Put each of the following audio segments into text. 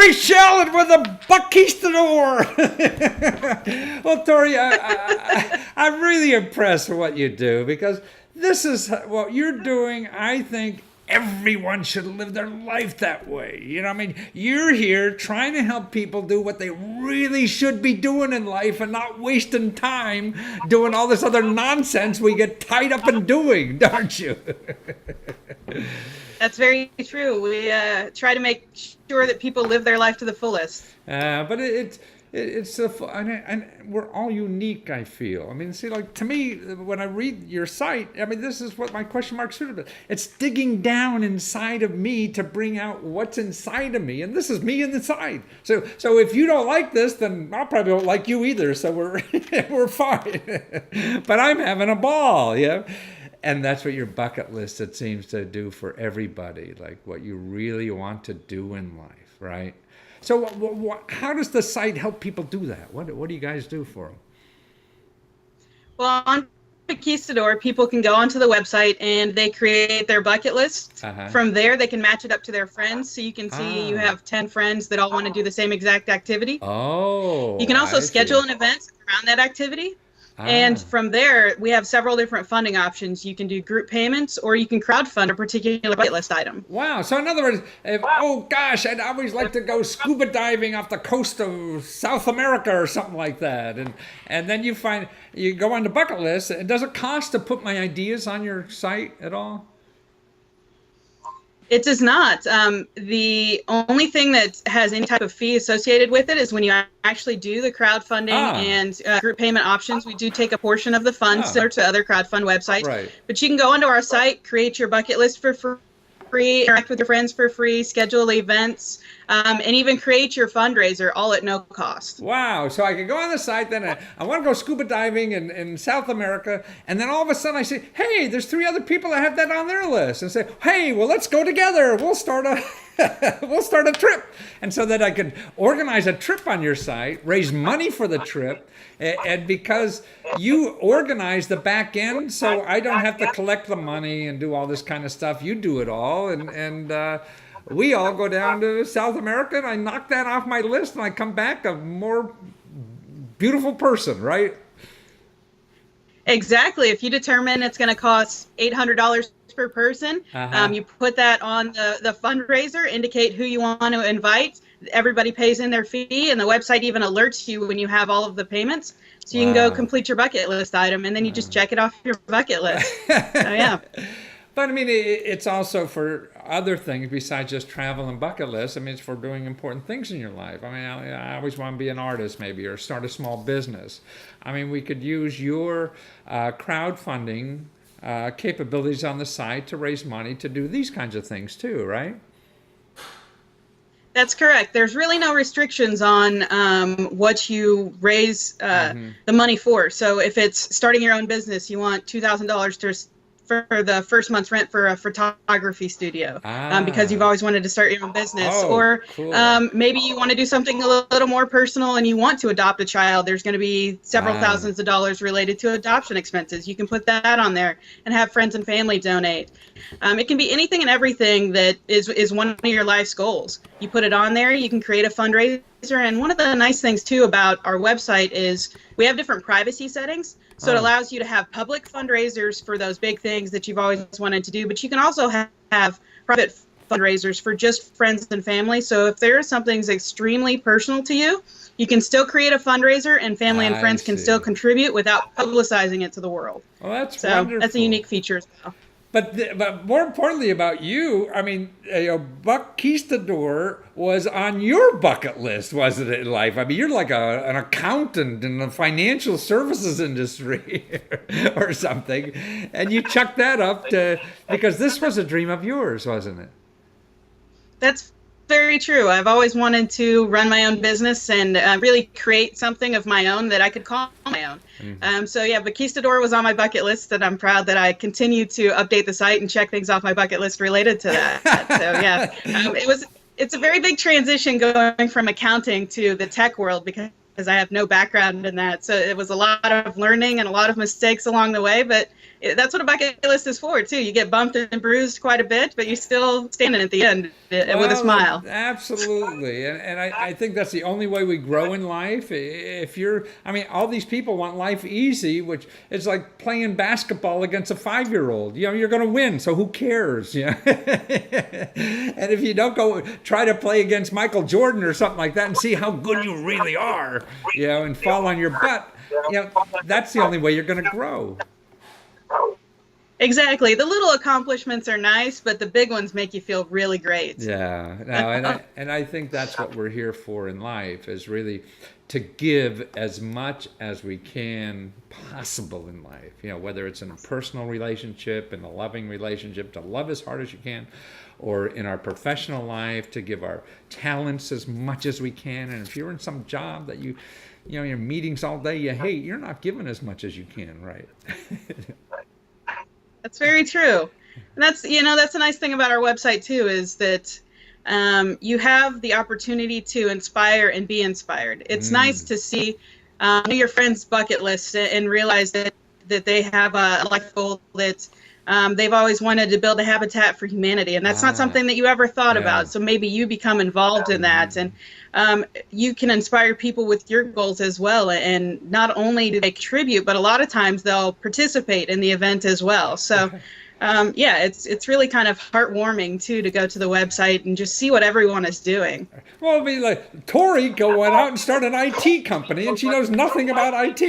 Tori Shallon with a Buckkeystador. Well, Tori, I'm really impressed with what you do, because this is what you're doing. I think everyone should live their life that way. I mean, you're here trying to help people do what they really should be doing in life and not wasting time doing all this other nonsense we get tied up in doing, don't you? That's very true. We try to make sure that people live their life to the fullest. But it's and we're all unique, I feel. I mean, see, like, to me, when I read your site, I mean, this is what my question mark should have been. It's digging down inside of me to bring out what's inside of me, and this is me inside. So if you don't like this, then I probably don't like you either. So we're fine. But I'm having a ball, yeah. And that's what your bucket list, it seems to do for everybody, like what you really want to do in life, right? So how does the site help people do that? What do you guys do for them? Well, on Buckkeystador, people can go onto the website and they create their bucket list. From there, they can match it up to their friends. So you can see you have 10 friends that all want to do the same exact activity. Oh, you can also schedule an event around that activity. And from there, we have several different funding options. You can do group payments, or you can crowdfund a particular bucket list item. Wow. So in other words, oh gosh, I'd always like to go scuba diving off the coast of South America or something like that. And then you go on the bucket list. Does it cost to put my ideas on your site at all? It does not. The only thing that has any type of fee associated with it is when you actually do the crowdfunding and group payment options. We do take a portion of the funds similar to other crowdfund websites. Right. But you can go onto our site, create your bucket list for free, interact with your friends for free, schedule events, and even create your fundraiser all at no cost. Wow. So I can go on the site, then I want to go scuba diving in South America, and then all of a sudden I say, hey, there's 3 other people that have that on their list, and say, hey, well, let's go together. We'll start a trip. And so that I could organize a trip on your site, raise money for the trip, and because you organize the back end, so I don't have to collect the money and do all this kind of stuff. You do it all, and we all go down to South America, and I knock that off my list, and I come back a more beautiful person, right? Exactly. If you determine it's going to cost $800 per person, you put that on the fundraiser, indicate who you want to invite. Everybody pays in their fee, and the website even alerts you when you have all of the payments. So you can go complete your bucket list item, and then you just check it off your bucket list. So, yeah. But I mean, it's also for other things besides just travel and bucket lists. I mean, it's for doing important things in your life. I mean, I always want to be an artist, maybe, or start a small business. I mean, we could use your crowdfunding capabilities on the site to raise money to do these kinds of things too, right? That's correct. There's really no restrictions on what you raise the money for. So if it's starting your own business, you want $2,000 for the first month's rent for a photography studio because you've always wanted to start your own business. Maybe you want to do something a little more personal and you want to adopt a child. There's going to be several thousands of dollars related to adoption expenses. You can put that on there and have friends and family donate. It can be anything and everything that is one of your life's goals. You put it on there, you can create a fundraiser. And one of the nice things too about our website is we have different privacy settings. So it allows you to have public fundraisers for those big things that you've always wanted to do, but you can also have private fundraisers for just friends and family. So if there is something that's extremely personal to you, you can still create a fundraiser and family and friends can still contribute without publicizing it to the world. Well, that's wonderful. That's a unique feature as well. But more importantly about you, I mean, Buckkeystador was on your bucket list, wasn't it, in life? I mean, you're like an accountant in the financial services industry or something, and you chucked that up because this was a dream of yours, wasn't it? That's very true. I've always wanted to run my own business and really create something of my own that I could call my own. So yeah, Buckkeystador was on my bucket list, and I'm proud that I continue to update the site and check things off my bucket list related to that. So yeah, it's a very big transition going from accounting to the tech world because I have no background in that. So it was a lot of learning and a lot of mistakes along the way, but That's what a bucket list is for too. You get bumped and bruised quite a bit, but you still standing at the end with a Well, smile. absolutely. And I think that's the only way we grow in life. If you're, I mean, all these people want life easy, which is like playing basketball against a 5-year-old. You know, you're going to win, so who cares? You know? And if you don't go try to play against Michael Jordan or something like that and see how good you really are, you know, and fall on your butt, you know, that's the only way you're going to grow. Exactly. The little accomplishments are nice, but the big ones make you feel really great. Yeah, no, and I think that's what we're here for in life, is really to give as much as we can possible in life. You know, whether it's in a personal relationship, in a loving relationship, to love as hard as you can, or in our professional life, to give our talents as much as we can. And if you're in some job that you know, your meetings all day you hate, you're not giving as much as you can, right? That's very true. And that's, you know, that's a nice thing about our website too, is that you have the opportunity to inspire and be inspired. It's nice to see your friends' bucket list and realize that they have a life goal that they've always wanted to build a habitat for humanity, and that's not something that you ever thought about. So maybe you become involved in that, and you can inspire people with your goals as well. And not only do they contribute, but a lot of times they'll participate in the event as well. So yeah, it's really kind of heartwarming too to go to the website and just see what everyone is doing. Well, it'd be like Tori went out and started an IT company, and she knows nothing about IT.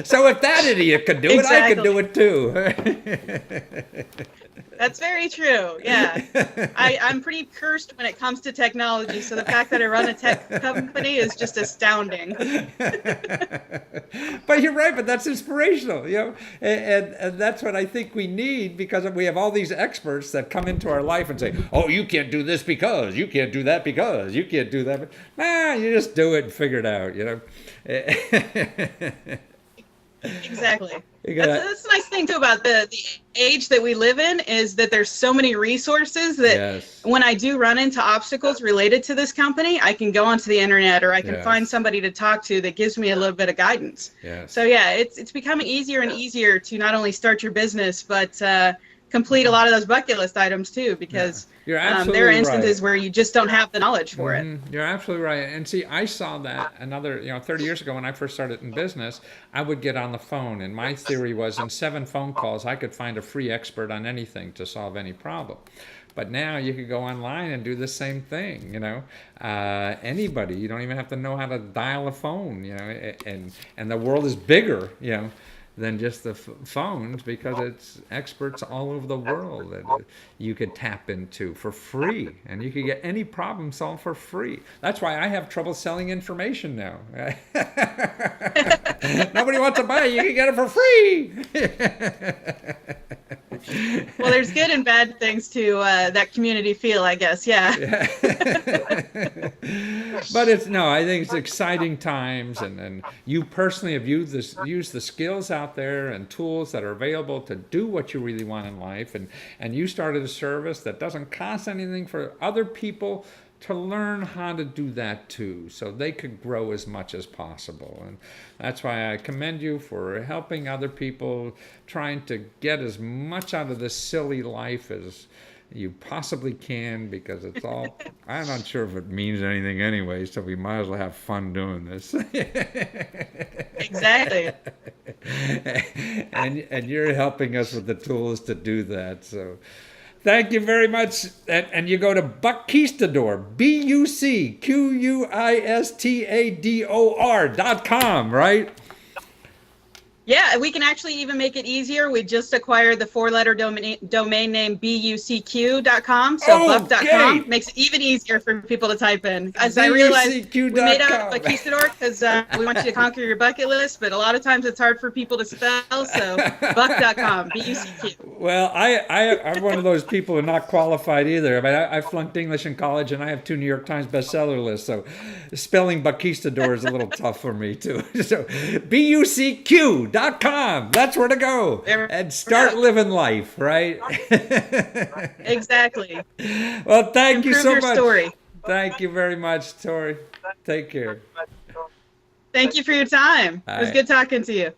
So if that idiot could do it, I could do it too. That's very true. Yeah. I'm pretty cursed when it comes to technology, so the fact that I run a tech company is just astounding. But you're right, but that's inspirational, you know, and that's what I think we need, because we have all these experts that come into our life and say, oh, you can't do this because, you can't do that because, you can't do that. Nah, you just do it and figure it out, you know. Exactly. That's the nice thing too about the age that we live in, is that there's so many resources that when I do run into obstacles related to this company, I can go onto the internet, or I can find somebody to talk to that gives me a little bit of guidance. So yeah, it's becoming easier and easier to not only start your business, but complete a lot of those bucket list items too, because there are instances where you just don't have the knowledge for it. You're absolutely right. And see, I saw that 30 years ago when I first started in business, I would get on the phone, and my theory was in 7 phone calls, I could find a free expert on anything to solve any problem. But now you could go online and do the same thing, you know. Anybody, you don't even have to know how to dial a phone, you know, and the world is bigger, you know, than just the phones, because it's experts all over the world that you could tap into for free, and you could get any problem solved for free. That's why I have trouble selling information now. Nobody wants to buy it, you can get it for free. Well, there's good and bad things to that community feel, I guess. Yeah. But I think it's exciting times, and you personally have used the skills out there and tools that are available to do what you really want in life, and you started a service that doesn't cost anything for other people to learn how to do that too, so they could grow as much as possible. And that's why I commend you for helping other people, trying to get as much out of this silly life as you possibly can, because it's all, I'm not sure if it means anything anyway, so we might as well have fun doing this. Exactly. And you're helping us with the tools to do that, so thank you very much. And you go to Buckquistador, BUCQUISTADOR.com, right? Yeah, we can actually even make it easier. We just acquired the 4-letter domain name bucq.com, so buck.com makes it even easier for people to type in. As I realized, we made up Buckquistador because we want you to conquer your bucket list, but a lot of times it's hard for people to spell, so buck.com, BUCQ. Well, I'm one of those people who are not qualified either. I mean, I flunked English in college, and I have 2 New York Times bestseller lists, so spelling Buckquistador is a little tough for me too. So BUCQ.com. That's where to go and start living life, right? Exactly. Well, thank you so much. Story. Thank you very much, Tori. Take care. Thank you for your time. It was good talking to you.